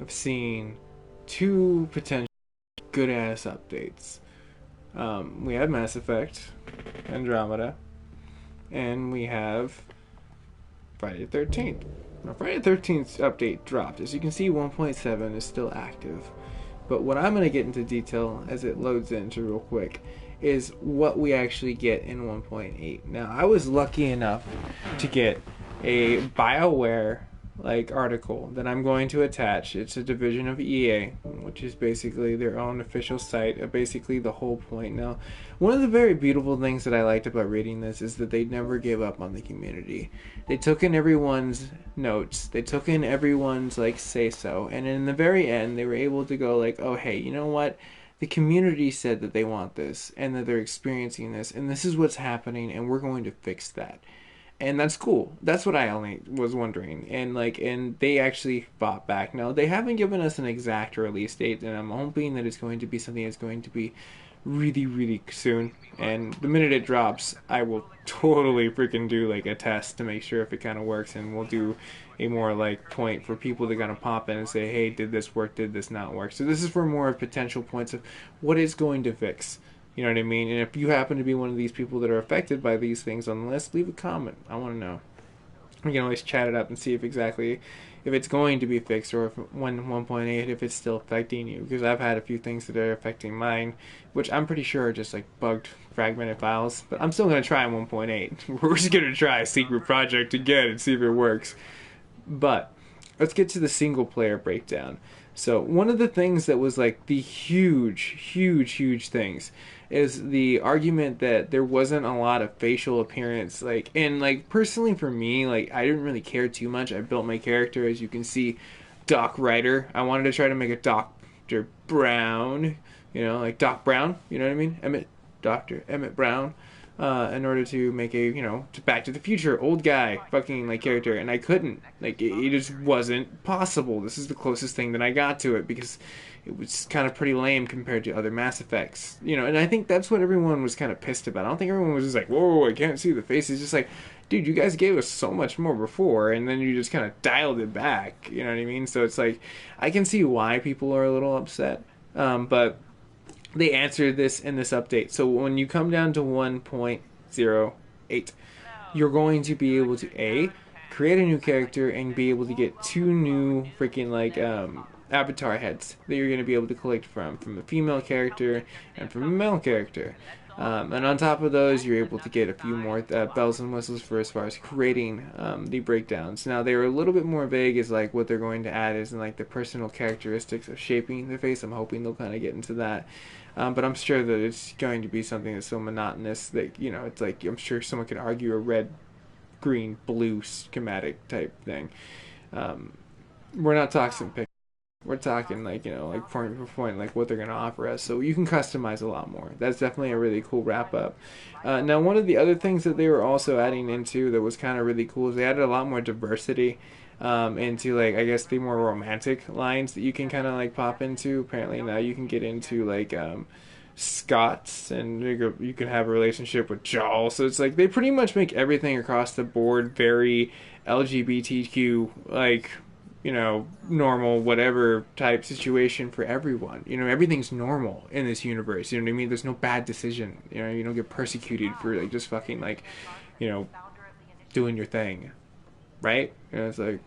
have seen two potential good ass updates. We have Mass Effect, Andromeda, and we have Friday the 13th. Now, Friday the 13th update dropped. As you can see, 1.7 is still active. But what I'm going to get into detail as it loads into real quick is what we actually get in 1.8. Now, I was lucky enough to get a BioWare article that I'm going to attach. It's a division of EA, which is basically their own official site, basically the whole point. Now, one of the very beautiful things that I liked about reading this is that they never gave up on the community. They took in everyone's notes, they took in everyone's say so, and in the very end they were able to go oh hey, you know what, the community said that they want this and that they're experiencing this and this is what's happening and we're going to fix that. And that's cool. That's what I only was wondering. And they actually fought back. Now, they haven't given us an exact release date, and I'm hoping that it's going to be something that's going to be really, really soon. And the minute it drops, I will totally freaking do a test to make sure if it kind of works, and we'll do a more point for people to kind of pop in and say, hey, did this work, did this not work? So this is for more potential points of what it's going to fix. You know what I mean? And if you happen to be one of these people that are affected by these things on the list, leave a comment. I want to know. We can always chat it up and see if it's going to be fixed, or if when 1.8, if it's still affecting you. Because I've had a few things that are affecting mine, which I'm pretty sure are just bugged, fragmented files. But I'm still going to try 1.8. We're just going to try a secret project again and see if it works. But let's get to the single player breakdown. So one of the things that was the huge things is the argument that there wasn't a lot of facial appearance. And personally for me, I didn't really care too much. I built my character, as you can see, Doc Ryder. I wanted to try to make a Dr. Brown, Doc Brown, you know what I mean? Dr. Emmett Brown. In order to make a, Back to the Future, old guy, fucking, character, and I couldn't. It just wasn't possible. This is the closest thing that I got to it, because it was kind of pretty lame compared to other Mass Effects, and I think that's what everyone was kind of pissed about. I don't think everyone was just whoa, I can't see the face. It's just dude, you guys gave us so much more before, and then you just kind of dialed it back, you know what I mean? So it's I can see why people are a little upset, but they answered this in this update. So when you come down to 1.08, you're going to be able to create a new character and be able to get two new freaking avatar heads that you're going to be able to collect from a female character and from a male character. And on top of those, you're able to get a few more bells and whistles for as far as creating the breakdowns. Now, they were a little bit more vague as what they're going to add is in the personal characteristics of shaping the face. I'm hoping they'll kind of get into that. But I'm sure that it's going to be something that's so monotonous that, it's I'm sure someone could argue a red, green, blue schematic type thing. We're not talking pictures. We're talking point for point, what they're going to offer us. So you can customize a lot more. That's definitely a really cool wrap up. Now, one of the other things that they were also adding into that was kind of really cool is they added a lot more diversity into I guess the more romantic lines that you can kind of pop into. Apparently now you can get into Scots, and you can have a relationship with Jarl. So it's they pretty much make everything across the board very LGBTQ normal whatever type situation for everyone. Everything's normal in this universe. You know what I mean? There's no bad decision. You don't get persecuted for just fucking doing your thing, right? It's if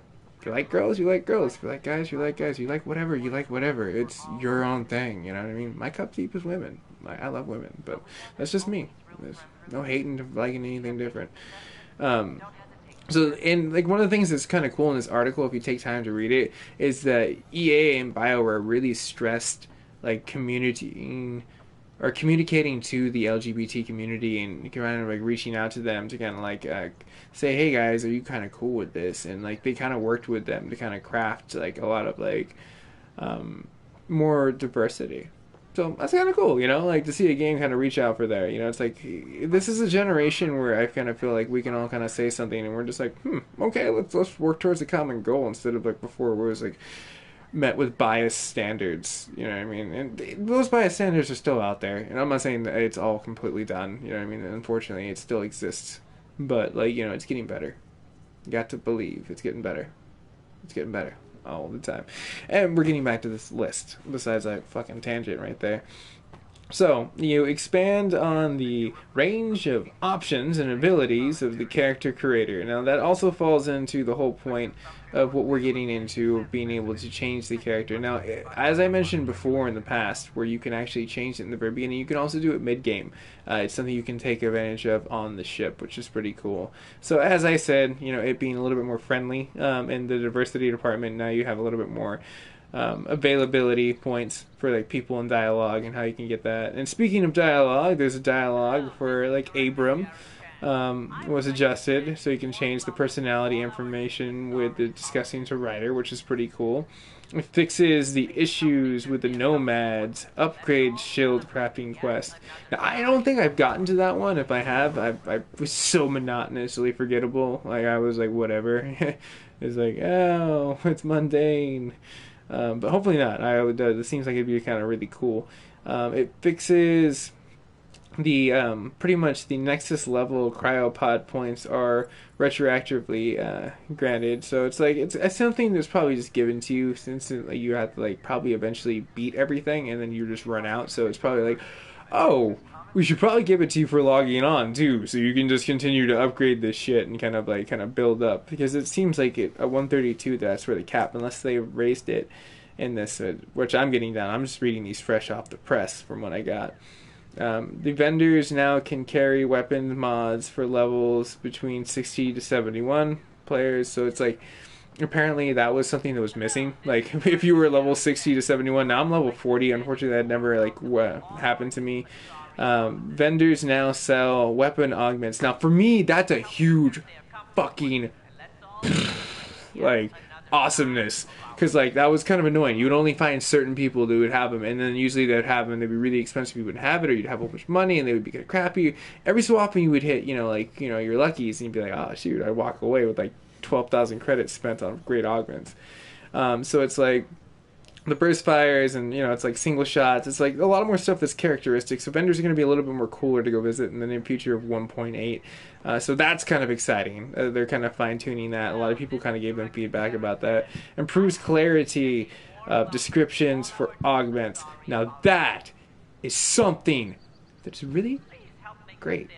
you like girls, you like girls. If you like guys, you like guys. You like whatever, you like whatever. It's your own thing. You know what I mean? My cup deep is women. I love women, but that's just me. There's no hating to liking anything different. So, and one of the things that's kind of cool in this article, if you take time to read it, is that EA and BioWare really stressed community or communicating to the LGBT community and kind of reaching out to them to kind of say, hey guys, are you kind of cool with this? And they kind of worked with them to kind of craft a lot of more diversity. So that's kind of cool, to see a game kind of reach out for there. It's this is a generation where I kind of feel we can all kind of say something and we're just okay, let's work towards a common goal instead of before where it was met with biased standards. You know what I mean? And those biased standards are still out there. And I'm not saying that it's all completely done. You know what I mean? And unfortunately, it still exists. But it's getting better. You got to believe it's getting better. It's getting better. all the time. And we're getting back to this list, besides that fucking tangent right there. So, you expand on the range of options and abilities of the character creator. Now, that also falls into the whole point of what we're getting into, being able to change the character. Now, as I mentioned before in the past, where you can actually change it in the very beginning, you can also do it mid-game. It's something you can take advantage of on the ship, which is pretty cool. So, as I said, it being a little bit more friendly in the diversity department, now you have a little bit more availability points for like people in dialogue and how you can get that. And speaking of dialogue, there's a dialogue for like Abram was adjusted, so you can change the personality information with the discussing to writer, which is pretty cool. It fixes the issues with the nomads upgrade shield crafting quest. Now, I don't think I've gotten to that one. If I have, I was so monotonously forgettable. Like I was like whatever. It's like, oh, it's mundane. But hopefully not. It seems like it'd be kind of really cool. It fixes the pretty much the Nexus level cryopod points are retroactively granted. So it's like it's something that's probably just given to you since you have to like probably eventually beat everything and then you just run out. So it's probably like, oh, we should probably give it to you for logging on too, so you can just continue to upgrade this shit and kind of build up, because it seems like at 132 that's where the cap, unless they raised it in this, which I'm getting down. I'm just reading these fresh off the press from what I got. The vendors now can carry weapon mods for levels between 60 to 71 players, so it's like apparently that was something that was missing. Like if you were level 60 to 71, now I'm level 40. Unfortunately, that never happened to me. Vendors now sell weapon augments. Now, for me, that's a huge fucking like awesomeness, because like that was kind of annoying. You would only find certain people who would have them, and then usually they'd have them. They'd be really expensive. You wouldn't have it, or you'd have a whole bunch of money, and they would be kind of crappy. Every so often, you would hit your luckies, and you'd be like, oh shoot, I walk away with like 12,000 credits spent on great augments. So it's like the burst fires, and it's like single shots. It's like a lot more stuff that's characteristic. So vendors are going to be a little bit more cooler to go visit in the near future of 1.8. So that's kind of exciting. They're kind of fine tuning that. A lot of people kind of gave them feedback about that. Improves clarity of descriptions for augments. Now that is something that's really great.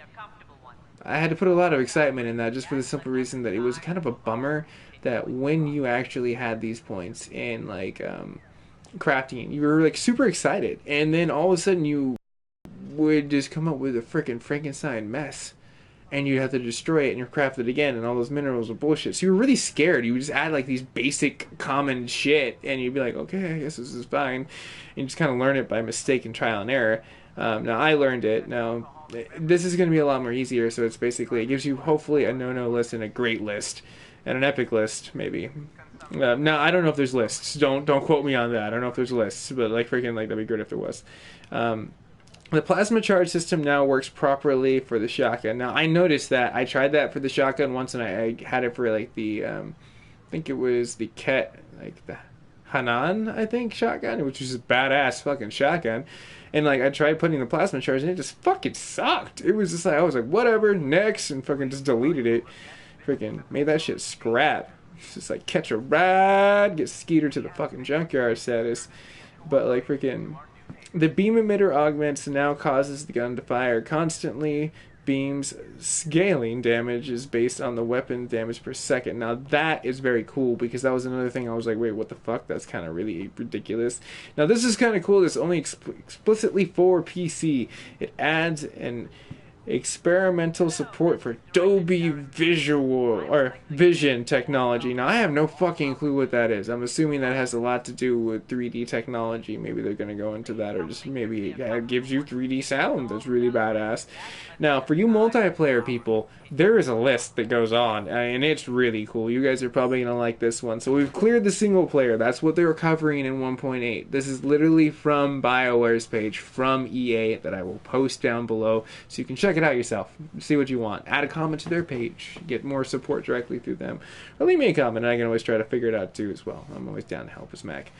I had to put a lot of excitement in that just for the simple reason that it was kind of a bummer that when you actually had these points in like crafting, you were like super excited, and then all of a sudden you would just come up with a freaking Frankenstein mess, and you have to destroy it and you craft it again, and all those minerals are bullshit. So you were really scared. You would just add like these basic common shit, and you'd be like, okay, I guess this is fine, and you just kind of learn it by mistake and trial and error. Now I learned it. Now this is going to be a lot more easier. So it's basically, it gives you hopefully a no-no list and a great list and an epic list maybe. Now I don't know if there's lists. Don't quote me on that. I don't know if there's lists, but like freaking like that'd be great if there was. The plasma charge system now works properly for the shotgun. Now I noticed that I tried that for the shotgun once, and I had it for like the I think it was the the Hanan, I think, shotgun, which was a badass fucking shotgun. And like I tried putting the plasma charge, and it just fucking sucked. It was just like, I was like, whatever, next, and fucking just deleted it. Freaking made that shit scrap. It's just like catch a ride, get Skeeter to the fucking junkyard status. But like freaking the beam emitter augments now causes the gun to fire constantly. Beams scaling damage is based on the weapon damage per second. Now that is very cool, because that was another thing I was like, wait, what the fuck? That's kind of really ridiculous. Now this is kind of cool. It's only explicitly for PC. It adds an experimental support for Dolby Vision technology. Now I have no fucking clue what that is. I'm assuming that has a lot to do with 3D technology. Maybe they're going to go into that, or just maybe it gives you 3D sound. That's really badass. Now for you multiplayer people, there is a list that goes on, and it's really cool. You guys are probably going to like this one. So we've cleared the single player. That's what they were covering in 1.8. This is literally from BioWare's page, from EA, that I will post down below, so you can check it out yourself. See what you want. Add a comment to their page. Get more support directly through them. Or leave me a comment, and I can always try to figure it out too as well. I'm always down to help us, Mac.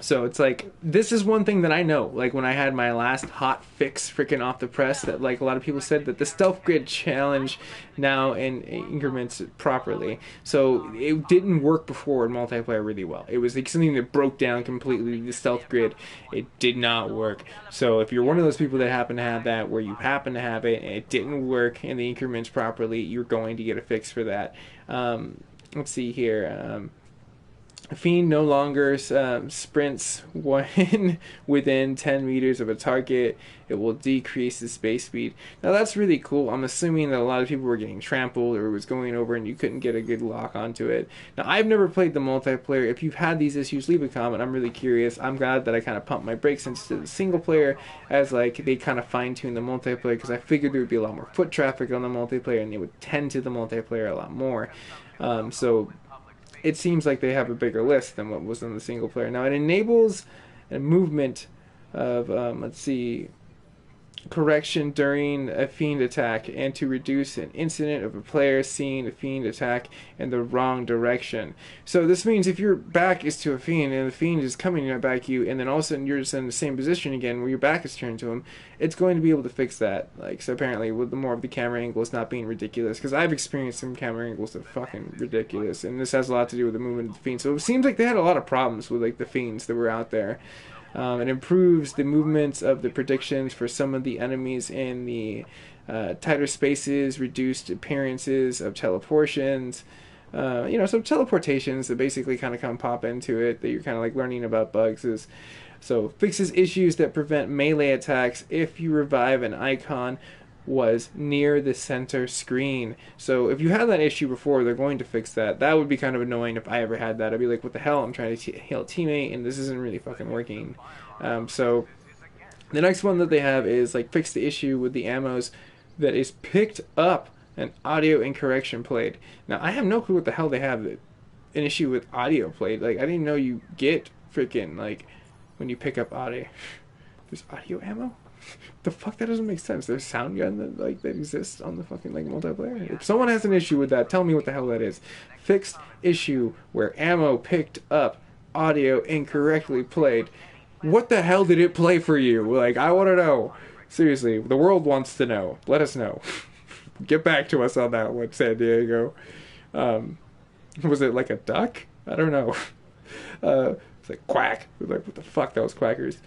So it's like, this is one thing that I know. Like when I had my last hot fix freaking off the press, that like a lot of people said that the stealth grid challenge now in increments properly. So it didn't work before in multiplayer really well. It was like something that broke down completely the stealth grid. It did not work. So if you're one of those people that happen to have that, where you happen to have it and it didn't work in the increments properly, you're going to get a fix for that. Let's see here. Fiend no longer sprints when within 10 meters of a target. It will decrease the space speed. Now that's really cool. I'm assuming that a lot of people were getting trampled or was going over and you couldn't get a good lock onto it. Now I've never played the multiplayer. If you've had these issues, leave a comment. I'm really curious. I'm glad that I kind of pumped my brakes into the single player as like they kind of fine-tuned the multiplayer, because I figured there would be a lot more foot traffic on the multiplayer and they would tend to the multiplayer a lot more. So it seems like they have a bigger list than what was in the single player. Now it enables a movement of, let's see, correction during a fiend attack, and to reduce an incident of a player seeing a fiend attack in the wrong direction. So this means if your back is to a fiend and the fiend is coming back at you, and then all of a sudden you're just in the same position again where your back is turned to him, it's going to be able to fix that. Like, so apparently with the more of the camera angles not being ridiculous, because I've experienced some camera angles that are fucking ridiculous, and this has a lot to do with the movement of the fiend. So it seems like they had a lot of problems with like the fiends that were out there. It improves the movements of the predictions for some of the enemies in the tighter spaces, reduced appearances of teleportations. Some teleportations that basically kind of come pop into it that you're kind of like learning about bugs is. So fixes issues that prevent melee attacks if you revive an icon was near the center screen. So if you had that issue before, they're going to fix that. That would be kind of annoying if I ever had that. I'd be like, what the hell? I'm trying to heal a teammate and this isn't really fucking working. So the next one that they have is like fix the issue with the ammos that is picked up an audio incorrection played. Now I have no clue what the hell they have an issue with audio played. Like I didn't know you get freaking like when you pick up audio. There's audio ammo? The fuck, that doesn't make sense. There's a sound gun that exists on the fucking like multiplayer. If someone has an issue with that, tell me what the hell that is. Fixed issue where ammo picked up audio incorrectly played. What the hell did it play for you? Like, I want to know. Seriously, the world wants to know. Let us know. Get back to us on that one, San Diego. Was it like a duck? I don't know. It's like quack. Like, what the fuck? That was quackers.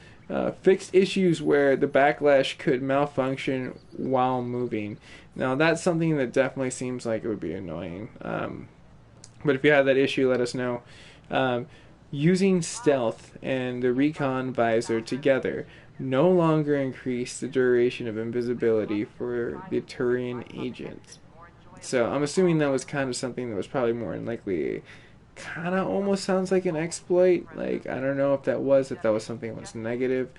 Fixed issues where the backlash could malfunction while moving. Now that's something that definitely seems like it would be annoying. But if you have that issue, let us know. Using stealth and the recon visor together no longer increase the duration of invisibility for the Turian agents. So I'm assuming that was kind of something that was probably more than likely, kind of almost sounds like an exploit. Like, I don't know if that was something that was negative.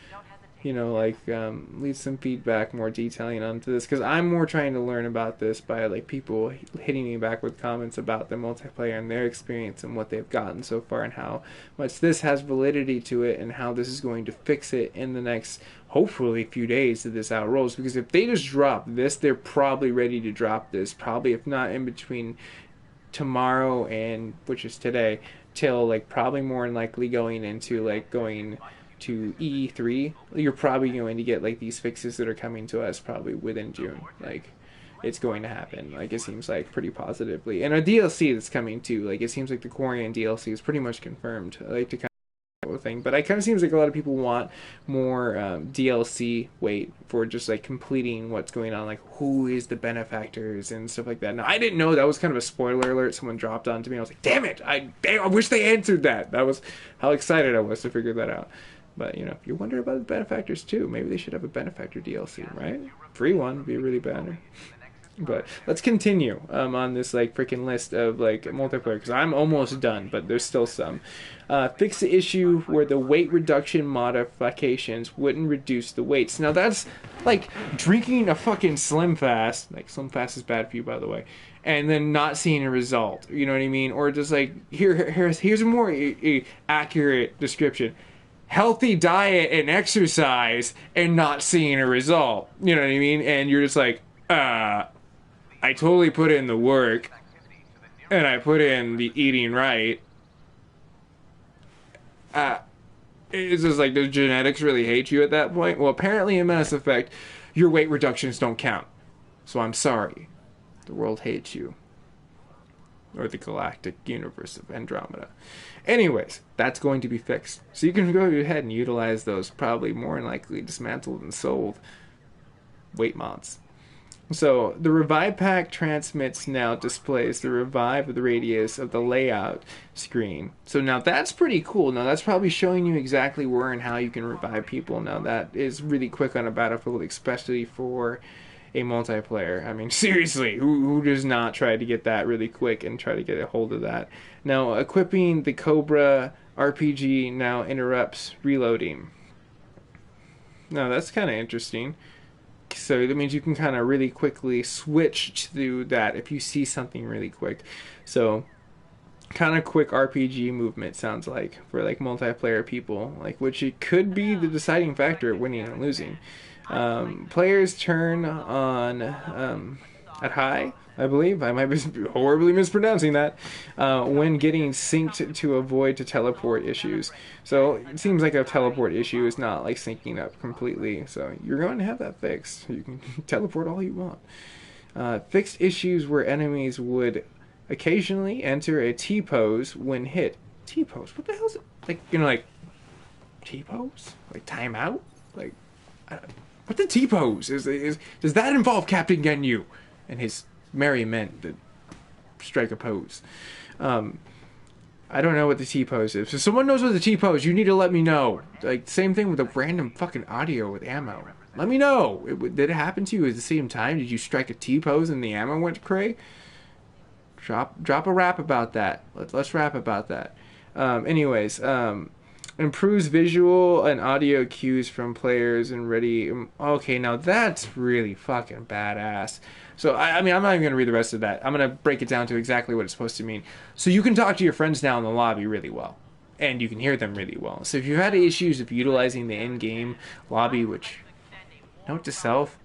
Leave some feedback, more detailing onto this, because I'm more trying to learn about this by like people hitting me back with comments about the multiplayer and their experience and what they've gotten so far and how much this has validity to it and how this is going to fix it in the next, hopefully, few days that this out rolls. Because if they just drop this, they're probably ready to drop this, probably if not in between tomorrow and, which is today, till like probably more than likely going to E3. You're probably going to get like these fixes that are coming to us probably within June. Like, it's going to happen. Like, it seems like pretty positively. And a DLC that's coming too. Like, it seems like the Korean DLC is pretty much confirmed. I like to kind of thing, but it kind of seems like a lot of people want more DLC weight for just like completing what's going on, like who is the benefactors and stuff like that. Now I didn't know that was kind of a spoiler alert someone dropped onto me. I was like, damn it, I wish they answered that. That was how excited I was to figure that out. But if you wonder about the benefactors too, maybe they should have a benefactor DLC, right? Free one would be really bad. But let's continue on this like freaking list of like multiplayer, because I'm almost done, but there's still some. Fix the issue where the weight reduction modifications wouldn't reduce the weights. Now that's like drinking a fucking Slim Fast. Like, Slim Fast is bad for you, by the way. And then not seeing a result. You know what I mean? Or just like, here's a more accurate description. Healthy diet and exercise and not seeing a result. You know what I mean? And you're just like, I totally put in the work, and I put in the eating right, It's just like, does genetics really hate you at that point? Well, apparently in Mass Effect, your weight reductions don't count. So I'm sorry. The world hates you. Or the galactic universe of Andromeda. Anyways, that's going to be fixed. So you can go ahead and utilize those probably more than likely dismantled and sold weight mods. So the Revive pack transmits now displays the revive of the radius of the layout screen. So now that's pretty cool. Now that's probably showing you exactly where and how you can revive people. Now that is really quick on a battlefield, especially for a multiplayer. I mean, seriously, who does not try to get that really quick and try to get a hold of that? Now, equipping the Cobra RPG now interrupts reloading. Now that's kind of interesting. So that means you can kind of really quickly switch to that if you see something really quick. So kind of quick RPG movement sounds like for like multiplayer people, like which it could be the deciding factor of winning and losing. Players turn on at high, I believe. I might be horribly mispronouncing that. When getting synced to avoid to teleport issues. So it seems like a teleport issue is not like syncing up completely. So you're going to have that fixed. You can teleport all you want. Fixed issues where enemies would occasionally enter a T-pose when hit. T-pose? What the hell is it? Like, you know, like T-pose? Like timeout? Like, what the T-pose? Does that involve Captain Ginyu and his merry men that strike a pose? I don't know what the T-pose is. If someone knows what the T-pose, you need to let me know. Like, same thing with the random fucking audio with ammo. Let me know. Did it happen to you at the same time? Did you strike a T-pose and the ammo went cray? Drop a rap about that. Let's rap about that. Anyways, improves visual and audio cues from players and ready. Okay, now that's really fucking badass. So, I mean, I'm not even going to read the rest of that. I'm going to break it down to exactly what it's supposed to mean. So you can talk to your friends now in the lobby really well. And you can hear them really well. So if you've had issues of utilizing the in-game lobby, which, note to self,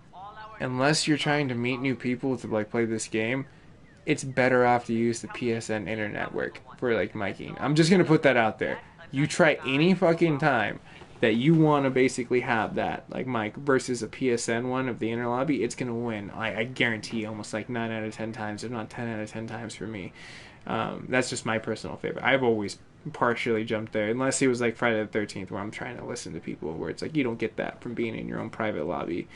unless you're trying to meet new people to like play this game, it's better off to use the PSN internet network for like miking. I'm just going to put that out there. You try any fucking time that you want to basically have that like mic versus a PSN one of the inner lobby, it's gonna win. I guarantee almost like 9 out of 10 times, if not 10 out of 10 times for me. That's just my personal favorite. I've always partially jumped there, unless it was like Friday the 13th where I'm trying to listen to people, where it's like you don't get that from being in your own private lobby.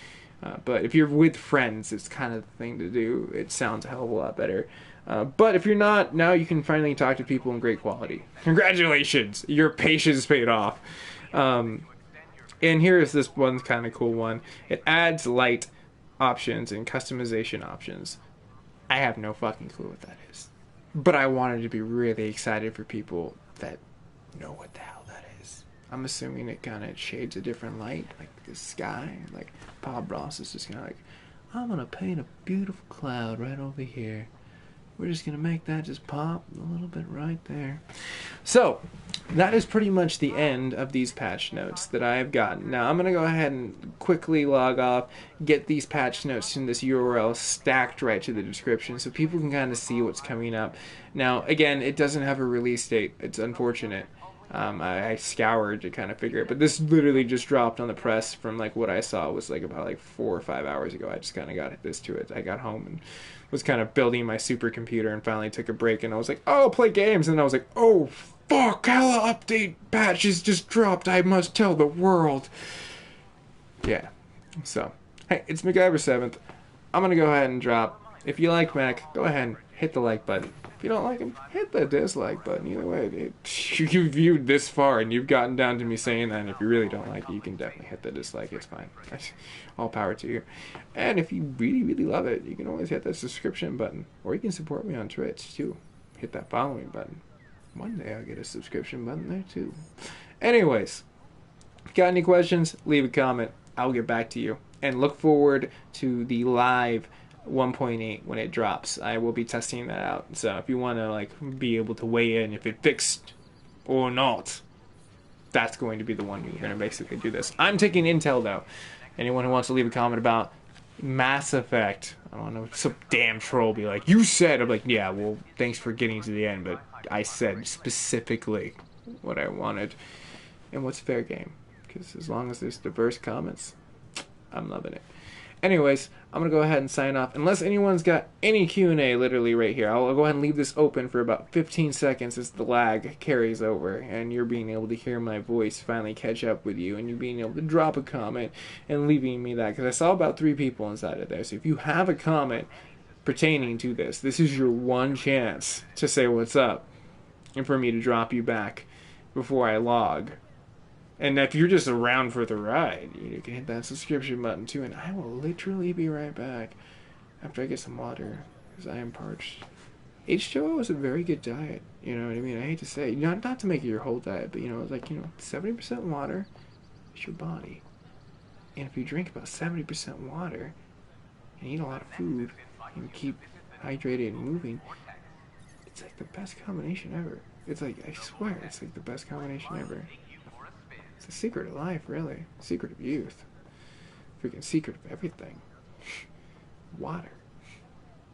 But if you're with friends, it's kind of the thing to do. It sounds a hell of a lot better. But if you're not, now you can finally talk to people in great quality. Congratulations! Your patience paid off. And here is this one kind of cool one. It adds light options and customization options. I have no fucking clue what that is. But I wanted to be really excited for people that know what the hell that is. I'm assuming it kind of shades a different light, like the sky. Like Bob Ross is just kind of like, I'm going to paint a beautiful cloud right over here. We're just going to make that just pop a little bit right there. So, that is pretty much the end of these patch notes that I have gotten. Now, I'm going to go ahead and quickly log off, get these patch notes in this URL stacked right to the description so people can kind of see what's coming up. Now, again, it doesn't have a release date. It's unfortunate. I scoured to kind of figure it, but this literally just dropped on the press from like what I saw was like about like 4 or 5 hours ago. I just kind of got this to it. I got home and was kind of building my supercomputer and finally took a break and I was like, oh, I'll play games. And I was like, oh, fuck, hella update patches just dropped. I must tell the world. Yeah. So, hey, it's MacGyver 7th. I'm going to go ahead and drop. If you like Mac, go ahead and hit the like button. If you don't like him, hit the dislike button. Either way, you viewed this far and you've gotten down to me saying that. And if you really don't like it, you can definitely hit the dislike. It's fine. All power to you. And if you really, really love it, you can always hit that subscription button. Or you can support me on Twitch, too. Hit that following button. One day I'll get a subscription button there, too. Anyways, got any questions? Leave a comment. I'll get back to you. And look forward to the live 1.8 when it drops. I will be testing that out. So if you want to like be able to weigh in if it fixed or not, that's going to be the one you're going to basically do this. I'm taking Intel though. Anyone who wants to leave a comment about Mass Effect, I don't know, some damn troll be like, you said, I'm like, yeah, well, thanks for getting to the end, but I said specifically what I wanted. And what's fair game? Because as long as there's diverse comments, I'm loving it. Anyways, I'm going to go ahead and sign off. Unless anyone's got any Q&A literally right here, I'll go ahead and leave this open for about 15 seconds as the lag carries over and you're being able to hear my voice finally catch up with you and you're being able to drop a comment and leaving me that. Because I saw about 3 people inside of there. So if you have a comment pertaining to this, this is your one chance to say what's up and for me to drop you back before I log. And if you're just around for the ride, you can hit that subscription button too, and I will literally be right back after I get some water, because I am parched. H2O is a very good diet, you know what I mean? I hate to say, not to make it your whole diet, but 70% water is your body. And if you drink about 70% water, and eat a lot of food, and keep hydrated and moving, it's like the best combination ever. It's like, I swear, it's like the best combination ever. It's the secret of life, really. Secret of youth. Freaking secret of everything. Water.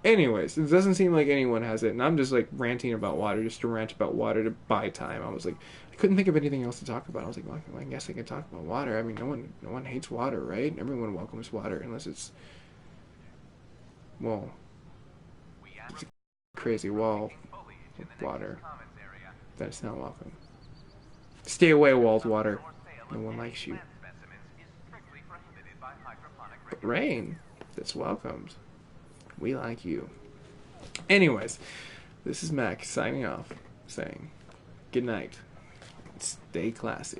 Anyways, it doesn't seem like anyone has it, and I'm just like ranting about water, just to rant about water to buy time. I was like, I couldn't think of anything else to talk about. I was like, well, I guess I can talk about water. I mean, no one hates water, right? Everyone welcomes water, unless it's, well, it's a crazy wall of water that is not welcome. Stay away, walled water. No one likes you. But rain, that's welcomed. We like you. Anyways, this is Mac signing off, saying good night. Stay classy.